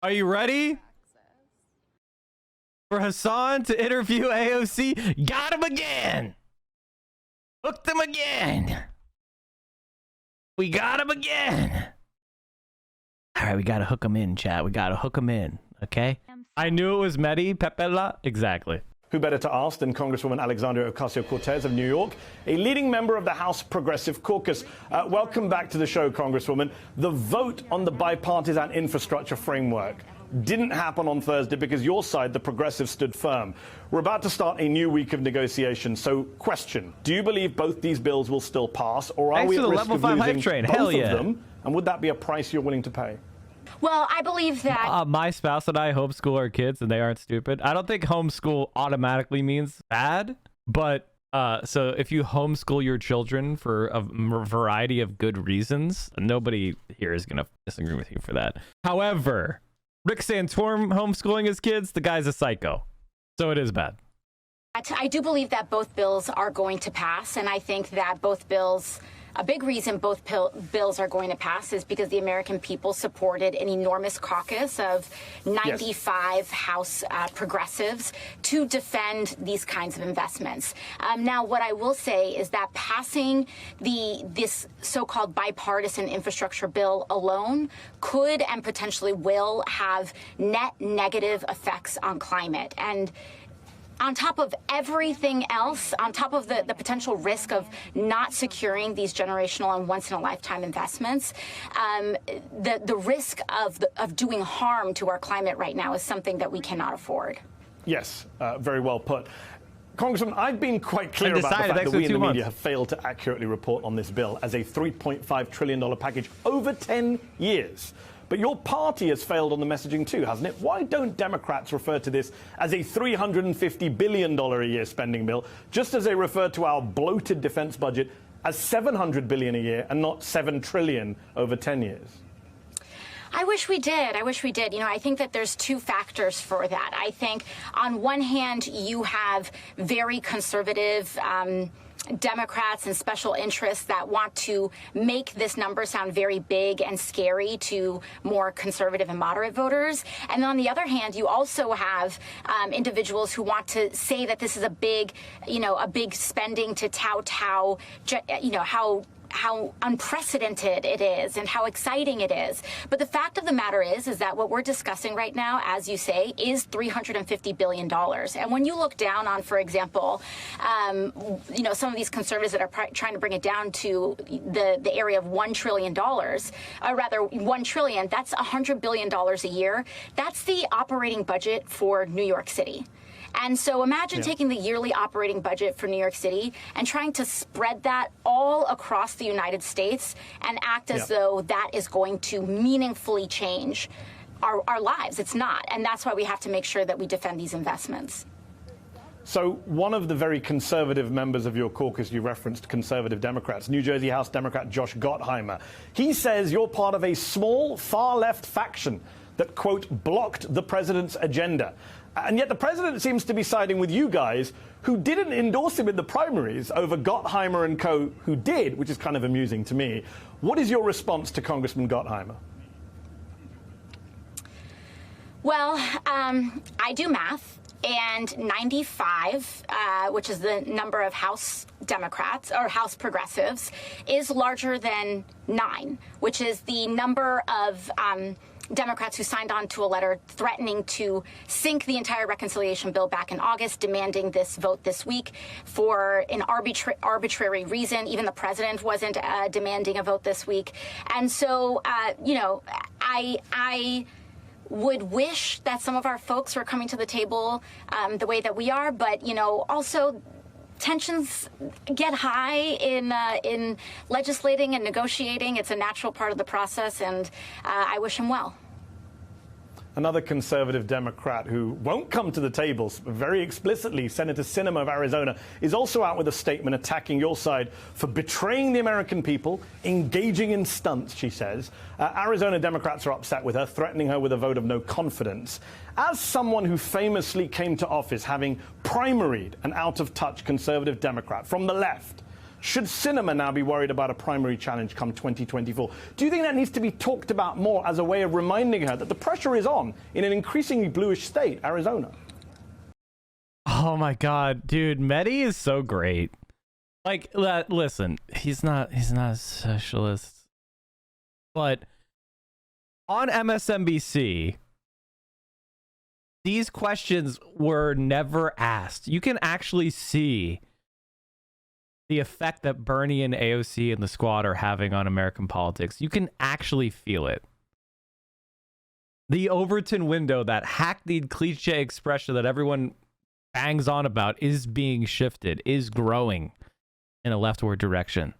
Are you ready for Hasan to interview AOC? Got him again. Hooked him again. We got him again. All right, we got to hook him in, chat. We got to hook him in, okay? I knew it was Medhi Pepela. Exactly. Who better to ask than Congresswoman Alexandria Ocasio-Cortez of New York, a leading member of the House Progressive Caucus. Welcome back to the show, Congresswoman. The vote on the bipartisan infrastructure framework didn't happen on Thursday because your side, the Progressives, stood firm. We're about to start a new week of negotiations. So, question, do you believe both these bills will still pass, or are we at risk of losing both of them? And would that be a price you're willing to pay? Well, I believe that my spouse and I homeschool our kids, and they aren't stupid. I don't think homeschool automatically means bad, but so if you homeschool your children for a variety of good reasons, nobody here is going to disagree with you for that. However, Rick Santorum homeschooling his kids, the guy's a psycho, so it is bad. I do believe that both bills are going to pass, and I think that both bills, a big reason both bills are going to pass is because the American people supported an enormous caucus of 95 House progressives to defend these kinds of investments. Now, what I will say is that passing this so-called bipartisan infrastructure bill alone could and potentially will have net negative effects on climate. And on top of everything else, on top of the potential risk of not securing these generational and once-in-a-lifetime investments, the risk of doing harm to our climate right now is something that we cannot afford. Yes, very well put. Congressman, I've been quite clear about the fact that we in the media have failed to accurately report on this bill as a $3.5 trillion package over 10 years. But your party has failed on the messaging too, hasn't it? Why don't Democrats refer to this as a $350 billion a year spending bill, just as they refer to our bloated defense budget as $700 billion a year and not $7 trillion over 10 years? I wish we did. I wish we did. You know, I think that there's two factors for that. I think on one hand, you have very conservative Democrats and special interests that want to make this number sound very big and scary to more conservative and moderate voters. And on the other hand, you also have individuals who want to say that this is a big spending to tout how unprecedented it is and how exciting it is. But the fact of the matter is that what we're discussing right now, as you say, is $350 billion. And when you look down on, for example, some of these conservatives that are trying to bring it down to the area of $1 trillion, or rather $1 trillion, that's $100 billion a year. That's the operating budget for New York City. And so imagine taking the yearly operating budget for New York City and trying to spread that all across the United States and act as though that is going to meaningfully change our lives. It's not. And that's why we have to make sure that we defend these investments. So one of the very conservative members of your caucus, you referenced conservative Democrats, New Jersey House Democrat Josh Gottheimer, he says you're part of a small far-left faction that, quote, blocked the president's agenda. And yet the president seems to be siding with you guys who didn't endorse him in the primaries over Gottheimer and co. who did, which is kind of amusing to me. What is your response to Congressman Gottheimer? Well, I do math. And 95, which is the number of House Democrats or House progressives, is larger than 9, which is the number of Democrats who signed on to a letter threatening to sink the entire reconciliation bill back in August, demanding this vote this week for an arbitrary reason. Even the president wasn't demanding a vote this week. And so, I would wish that some of our folks were coming to the table the way that we are, but, also tensions get high in legislating and negotiating. It's a natural part of the process, and I wish him well. Another conservative Democrat who won't come to the table very explicitly, Senator Sinema of Arizona, is also out with a statement attacking your side for betraying the American people, engaging in stunts, she says. Arizona Democrats are upset with her, threatening her with a vote of no confidence. As someone who famously came to office having primaried an out-of-touch conservative Democrat from the left, Should Sinema now be worried about a primary challenge come 2024? Do you think that needs to be talked about more as a way of reminding her that the pressure is on in an increasingly bluish state, Arizona? Oh my God, dude, Medhi is so great. Like, listen, he's not a socialist, but on MSNBC, these questions were never asked. You can actually see the effect that Bernie and AOC and the squad are having on American politics. You can actually feel it. The Overton window, that hackneyed cliche expression that everyone bangs on about, is being shifted, is growing in a leftward direction.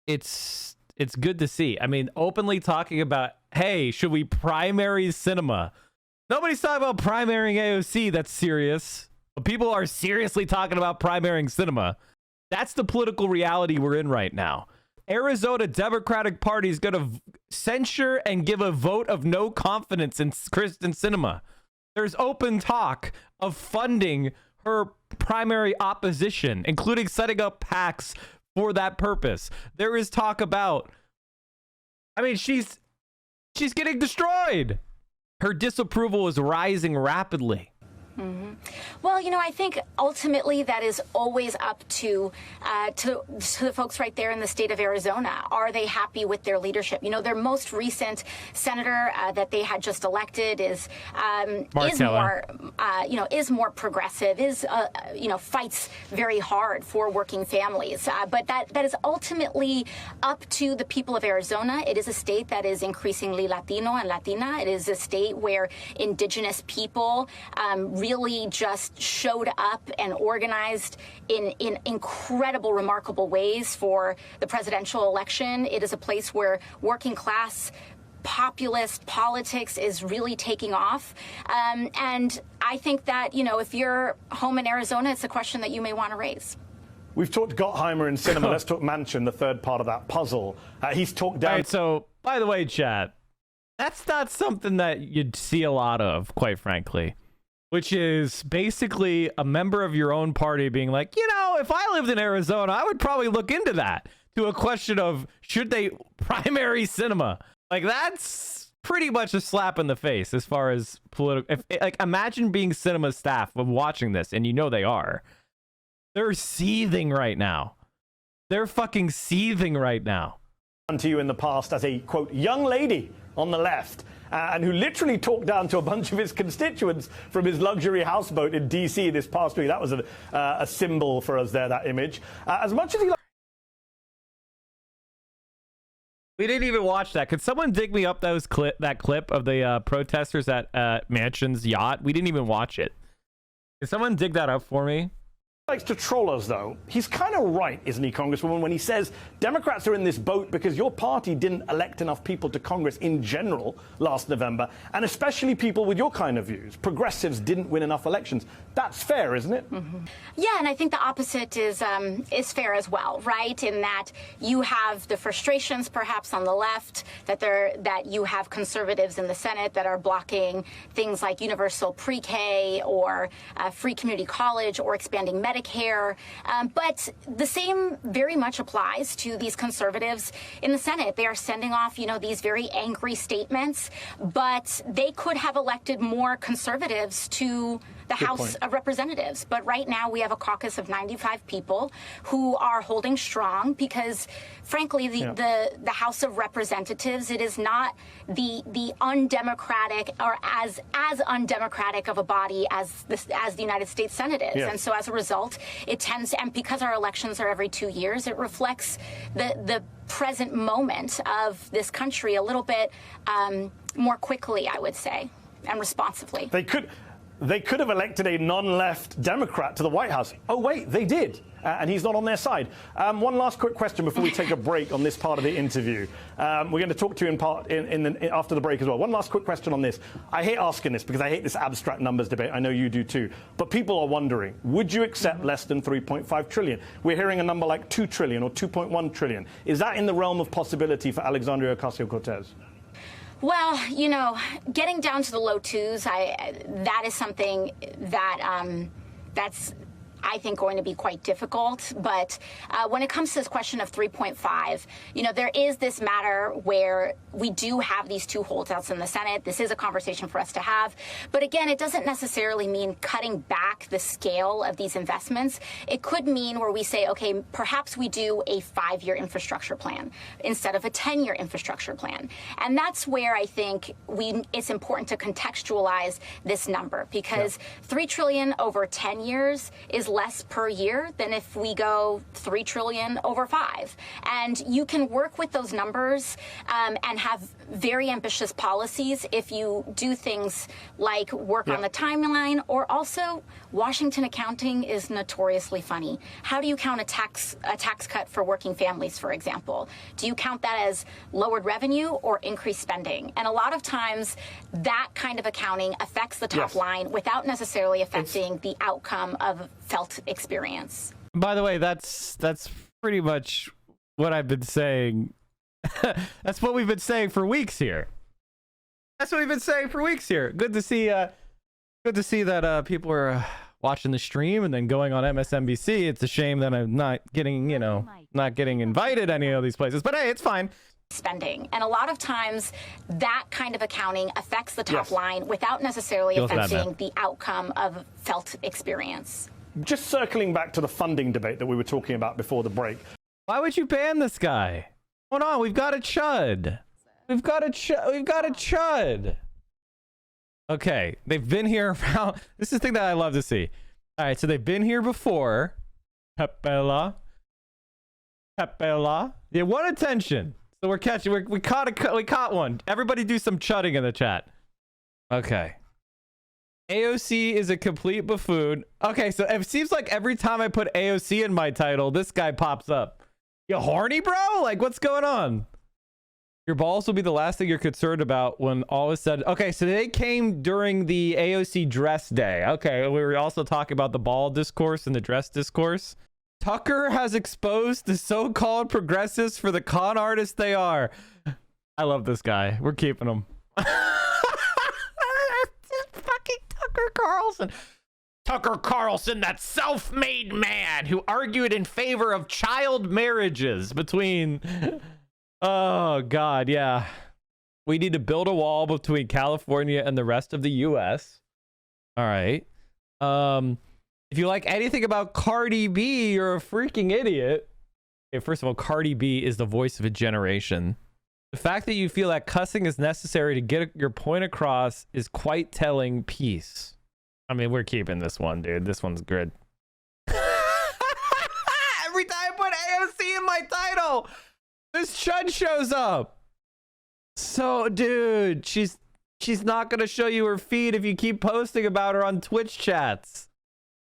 It's good to see. I mean, openly talking about, hey, should we primary Sinema? Nobody's talking about primarying AOC. That's serious. But people are seriously talking about primarying Sinema. That's the political reality we're in right now. Arizona Democratic Party is going to censure and give a vote of no confidence in Kyrsten Sinema. There's open talk of funding her primary opposition, including setting up PACs for that purpose. There is talk about, I mean, she's getting destroyed. Her disapproval is rising rapidly. Mm-hmm. Well, you know, I think ultimately that is always up to the folks right there in the state of Arizona. Are they happy with their leadership? You know, their most recent senator that they had just elected is more progressive, fights very hard for working families. But that is ultimately up to the people of Arizona. It is a state that is increasingly Latino and Latina. It is a state where indigenous people really just showed up and organized in incredible, remarkable ways for the presidential election. It is a place where working class populist politics is really taking off. And I think that, you know, if you're home in Arizona, it's a question that you may want to raise. We've talked Gottheimer and Sinema. Let's talk Manchin, the third part of that puzzle. He's talked down. All right, so, by the way, chat, that's not something that you'd see a lot of, quite frankly. Which is basically a member of your own party being like, you know, if I lived in Arizona, I would probably look into that, to a question of, should they primary Sinema? Like, that's pretty much a slap in the face as far as political. Like, imagine being Sinema's staff of watching this, and you know they are. They're seething right now. They're fucking seething right now. To you in the past as a, quote, young lady on the left, and who literally talked down to a bunch of his constituents from his luxury houseboat in D.C. this past week. That was a symbol for us there, that image. As much as he... We didn't even watch that. Could someone dig me up that clip of the protesters at Manchin's yacht? We didn't even watch it. Could someone dig that up for me? Likes to troll us, though. He's kind of right, isn't he, Congresswoman, when he says Democrats are in this boat because your party didn't elect enough people to Congress in general last November, and especially people with your kind of views. Progressives didn't win enough elections. That's fair, isn't it? Mm-hmm. Yeah, and I think the opposite is fair as well, right? In that you have the frustrations, perhaps on the left, that you have conservatives in the Senate that are blocking things like universal pre-K or free community college or expanding Medicare. But the same very much applies to these conservatives in the Senate. They are sending off, you know, these very angry statements, but they could have elected more conservatives to the House of Representatives. But right now we have a caucus of 95 people who are holding strong because, frankly, the House of Representatives, it is not the undemocratic or as undemocratic of a body as the United States Senate is. Yeah. And so as a result, it tends, and because our elections are every 2 years, it reflects the present moment of this country a little bit more quickly, I would say, and responsively. They could have elected a non-left Democrat to the White House. Oh, wait, they did. And he's not on their side. One last quick question before we take a break on this part of the interview. We're going to talk to you after the break as well. One last quick question on this. I hate asking this because I hate this abstract numbers debate. I know you do too. But people are wondering, would you accept less than 3.5 trillion? We're hearing a number like 2 trillion or 2.1 trillion. Is that in the realm of possibility for Alexandria Ocasio-Cortez? Well, you know, getting down to the low twos, that is something that I think, going to be quite difficult. But when it comes to this question of 3.5, there is this matter where we do have these two holdouts in the Senate. This is a conversation for us to have. But again, it doesn't necessarily mean cutting back the scale of these investments. It could mean where we say, okay, perhaps we do a 5-year infrastructure plan instead of a 10-year infrastructure plan. And that's where I think it's important to contextualize this number, because $3 trillion over 10 years is less per year than if we go $3 trillion over 5. And you can work with those numbers and have very ambitious policies if you do things like work on the timeline, or also Washington accounting is notoriously funny. How do you count a tax cut for working families, for example? Do you count that as lowered revenue or increased spending? And a lot of times that kind of accounting affects the top line without necessarily affecting the outcome of felt experience. By the way, that's pretty much what I've been saying. That's what we've been saying for weeks here. Good to see that people are watching the stream and then going on MSNBC. It's a shame that I'm not getting invited any of these places, but hey, it's fine. Spending. And a lot of times that kind of accounting affects the top line without necessarily affecting the outcome of felt experience. Just circling back to the funding debate that we were talking about before the break. Why would you ban this guy? Hold on, we've got a chud. We've got a chud. Okay, they've been here around. This is the thing that I love to see. All right, so they've been here before. Pepela. They want attention. So we're catching. We caught one. Everybody do some chudding in the chat. Okay. AOC is a complete buffoon. Okay, so it seems like every time I put AOC in my title, this guy pops up. You horny, bro? Like, what's going on? Your balls will be the last thing you're concerned about when all is said. Okay, so they came during the AOC dress day. Okay, we were also talking about the ball discourse and the dress discourse. Tucker has exposed the so-called progressives for the con artists they are. I love this guy. We're keeping him. Fucking Tucker Carlson. Tucker Carlson, that self-made man who argued in favor of child marriages between... Oh, God, yeah. We need to build a wall between California and the rest of the U.S. All right. If you like anything about Cardi B, you're a freaking idiot. Okay, first of all, Cardi B is the voice of a generation. The fact that you feel that cussing is necessary to get your point across is quite telling piece. I mean, we're keeping this one, dude. This one's good. Every time I put AOC in my title, this chud shows up. So, dude, she's not going to show you her feed if you keep posting about her on Twitch chats.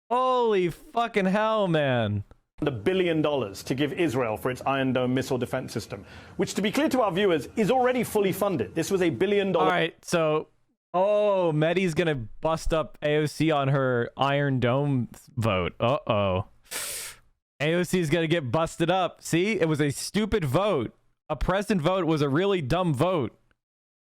Holy fucking hell, man. $1 billion to give Israel for its Iron Dome missile defense system, which, to be clear to our viewers, is already fully funded. This was $1 billion. All right, so... Oh, Medhi's gonna bust up AOC on her Iron Dome vote. Uh-oh. AOC's gonna get busted up. See? It was a stupid vote. A present vote was a really dumb vote.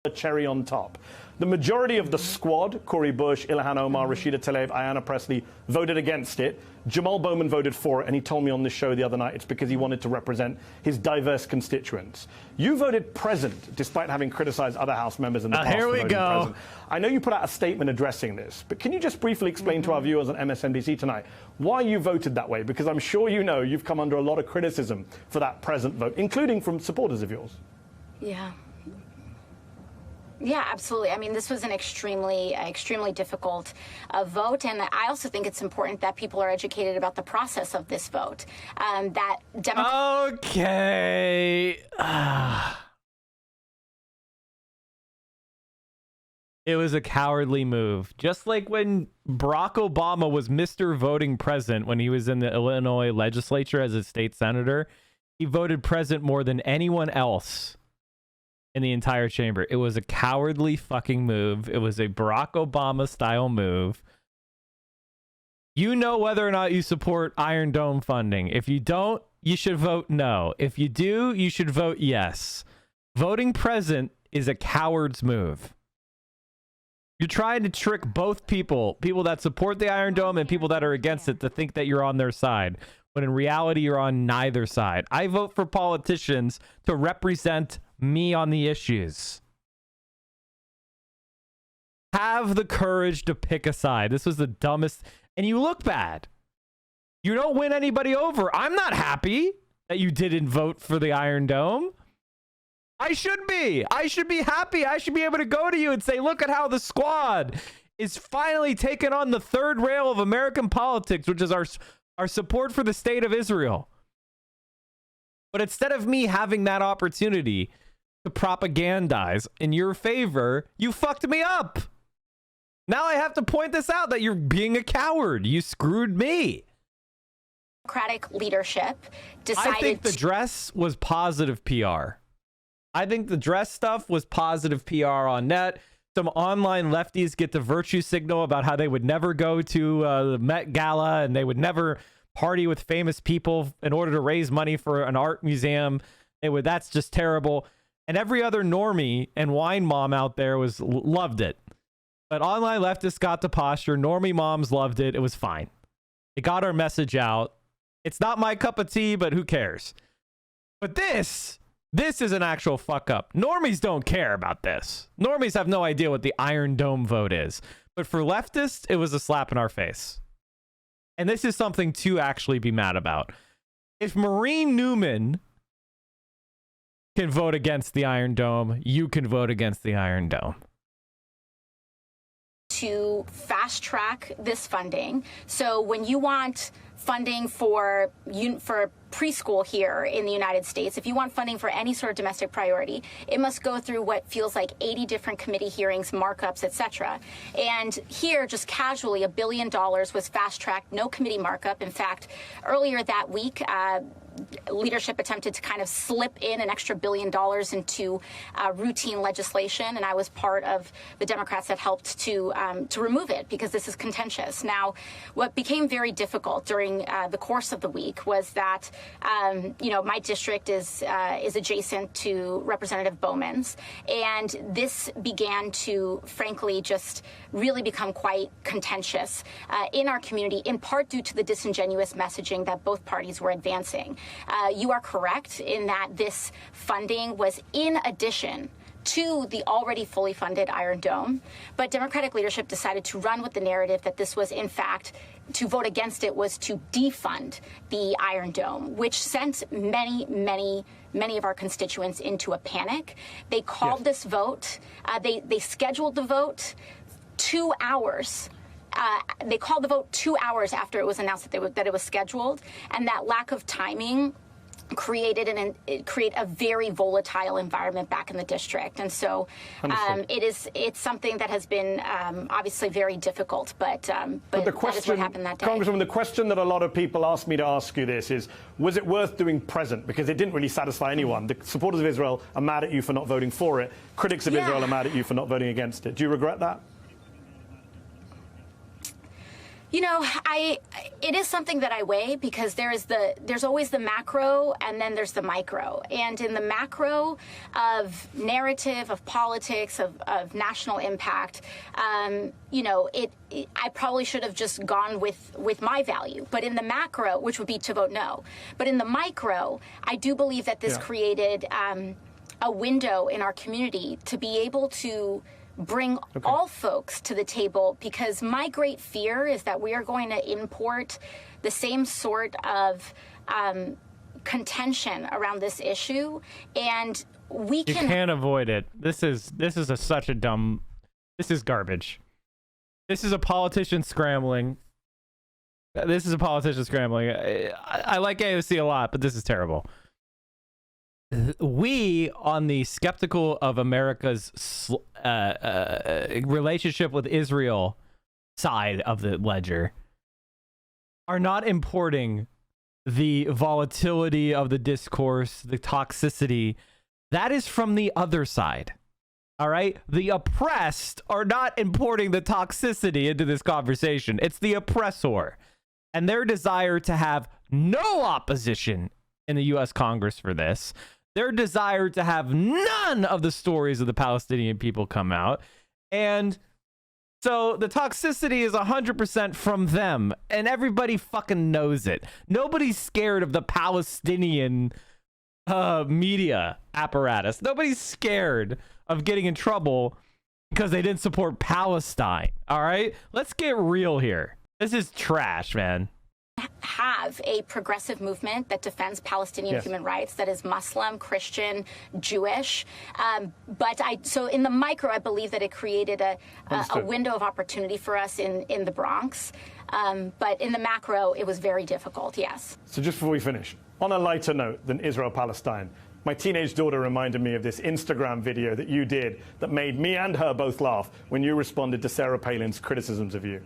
A cherry on top. The majority of the squad, Cori Bush, Ilhan Omar, Rashida Tlaib, Ayanna Pressley, voted against it. Jamal Bowman voted for it, and he told me on this show the other night it's because he wanted to represent his diverse constituents. You voted present, despite having criticized other House members in the past. Here we go. Present. I know you put out a statement addressing this, but can you just briefly explain to our viewers on MSNBC tonight why you voted that way? Because I'm sure you know you've come under a lot of criticism for that present vote, including from supporters of yours. Yeah, absolutely. I mean, this was an extremely difficult vote, and I also think it's important that people are educated about the process of this vote. Okay. It was a cowardly move. Just like when Barack Obama was Mr. Voting President when he was in the Illinois legislature as a state senator, he voted present more than anyone else in the entire chamber. It was a cowardly fucking move. It was a Barack Obama style move. You know whether or not you support Iron Dome funding. If you don't, you should vote no. If you do, you should vote yes. Voting present is a coward's move. You're trying to trick both people that support the Iron Dome and people that are against it, to think that you're on their side, when in reality you're on neither side. I vote for politicians to represent me on the issues. Have the courage to pick a side. This was the dumbest, and you look bad. You don't win anybody over. I'm not happy that you didn't vote for the Iron Dome. I should be. I should be happy. I should be able to go to you and say, look at how the squad is finally taking on the third rail of American politics, which is our support for the state of Israel. But instead of me having that opportunity to propagandize in your favor, you fucked me up. Now I have to point this out, that you're being a coward. You screwed me. Democratic leadership decided. I think the dress was positive PR. I think the dress stuff was positive PR on net. Some online lefties get to virtue signal about how they would never go to the Met Gala and they would never party with famous people in order to raise money for an art museum. That's just terrible. And every other normie and wine mom out there loved it. But online leftists got the posture. Normie moms loved it. It was fine. It got our message out. It's not my cup of tea, but who cares? But this is an actual fuck up. Normies don't care about this. Normies have no idea what the Iron Dome vote is. But for leftists, it was a slap in our face. And this is something to actually be mad about. If Maureen Newman can vote against the Iron Dome, you can vote against the Iron Dome. To fast track this funding. So when you want funding for preschool here in the United States, if you want funding for any sort of domestic priority, it must go through what feels like 80 different committee hearings, markups, etc. And here, just casually, $1 billion was fast-tracked, no committee markup. In fact, earlier that week, leadership attempted to kind of slip in an extra $1 billion into routine legislation, and I was part of the Democrats that helped to remove it because this is contentious. Now, what became very difficult during the course of the week was that my district is adjacent to Representative Bowman's, and this began to, frankly, just really become quite contentious in our community, in part due to the disingenuous messaging that both parties were advancing. You are correct in that this funding was in addition to the already fully funded Iron Dome, but Democratic leadership decided to run with the narrative that this was, in fact, to vote against it was to defund the Iron Dome, which sent many of our constituents into a panic. They called this vote, they scheduled the vote 2 hours. They called the vote 2 hours after it was announced that it was scheduled, and that lack of timing create a very volatile environment back in the district. And so it's something that has been obviously very difficult, but the question, that is what happened that day. Congresswoman, the question that a lot of people asked me to ask you this is, was it worth doing present? Because it didn't really satisfy anyone. The supporters of Israel are mad at you for not voting for it. Critics of Israel are mad at you for not voting against it. Do you regret that? You know, it is something that I weigh, because there's always the macro and then there's the micro. And in the macro of narrative, of politics, of national impact, I probably should have just gone with my value. But in the macro, which would be to vote no. But in the micro, I do believe that this created a window in our community to be able to bring all folks to the table, because my great fear is that we are going to import the same sort of contention around this issue, and you can't avoid it. This is such a dumb. This is garbage. This is a politician scrambling. I like AOC a lot, but this is terrible. We, on the skeptical of America's relationship with Israel side of the ledger, are not importing the volatility of the discourse, the toxicity. That is from the other side. All right? The oppressed are not importing the toxicity into this conversation. It's the oppressor and their desire to have no opposition in the U.S. Congress for this. Their desire to have none of the stories of the Palestinian people come out, and So the toxicity is 100% from them, and everybody fucking knows it. Nobody's scared of the Palestinian media apparatus. Nobody's scared of getting in trouble because they didn't support Palestine. All right? Let's get real here. This is trash, man. Have a progressive movement that defends Palestinian human rights, that is Muslim, Christian, Jewish. So in the micro, I believe that it created a window of opportunity for us in the Bronx. But in the macro, it was very difficult, yes. So just before we finish, on a lighter note than Israel-Palestine, my teenage daughter reminded me of this Instagram video that you did that made me and her both laugh when you responded to Sarah Palin's criticisms of you.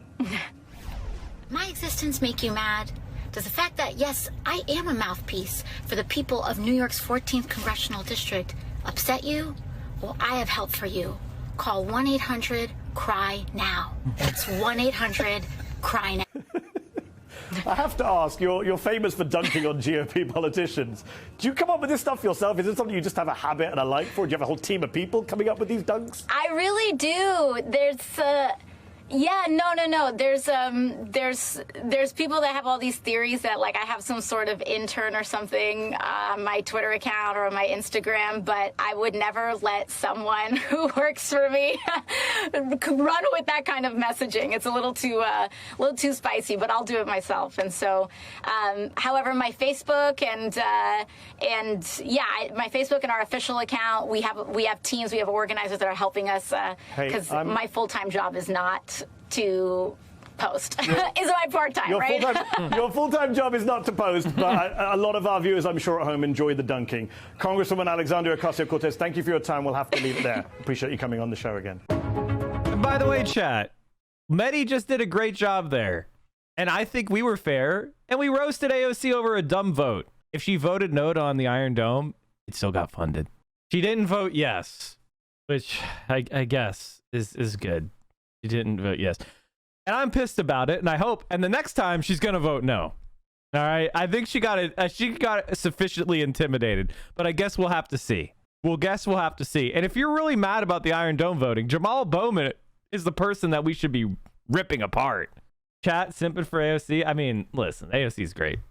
My existence make you mad? Does the fact that, yes, I am a mouthpiece for the people of New York's 14th Congressional District upset you? Well, I have help for you. Call 1-800-CRY-NOW. That's 1-800-CRY NOW. I have to ask, you're famous for dunking on GOP politicians. Do you come up with this stuff yourself? Is it something you just have a habit and a like for? Do you have a whole team of people coming up with these dunks? I really do. There's no. There's people that have all these theories that, like, I have some sort of intern or something on my Twitter account or on my Instagram, but I would never let someone who works for me run with that kind of messaging. It's a little too spicy, but I'll do it myself. And so, however, my Facebook my Facebook and our official account, we have teams, we have organizers that are helping us because my full-time job is not to post. Is my part-time, right? Your full-time job is not to post, but a lot of our viewers, I'm sure, at home enjoy the dunking. Congresswoman Alexandria Ocasio-Cortez, thank you for your time. We'll have to leave it there. Appreciate you coming on the show again. And by the way, chat, Medhi just did a great job there. And I think we were fair, and we roasted AOC over a dumb vote. If she voted no on the Iron Dome, it still got funded. She didn't vote yes, which I guess is good. She didn't vote yes. And I'm pissed about it, and I hope, and the next time she's going to vote no. All right? I think she got sufficiently intimidated, but I guess we'll have to see. We'll have to see. And if you're really mad about the Iron Dome voting, Jamal Bowman is the person that we should be ripping apart. Chat, simping for AOC. I mean, listen, AOC's great.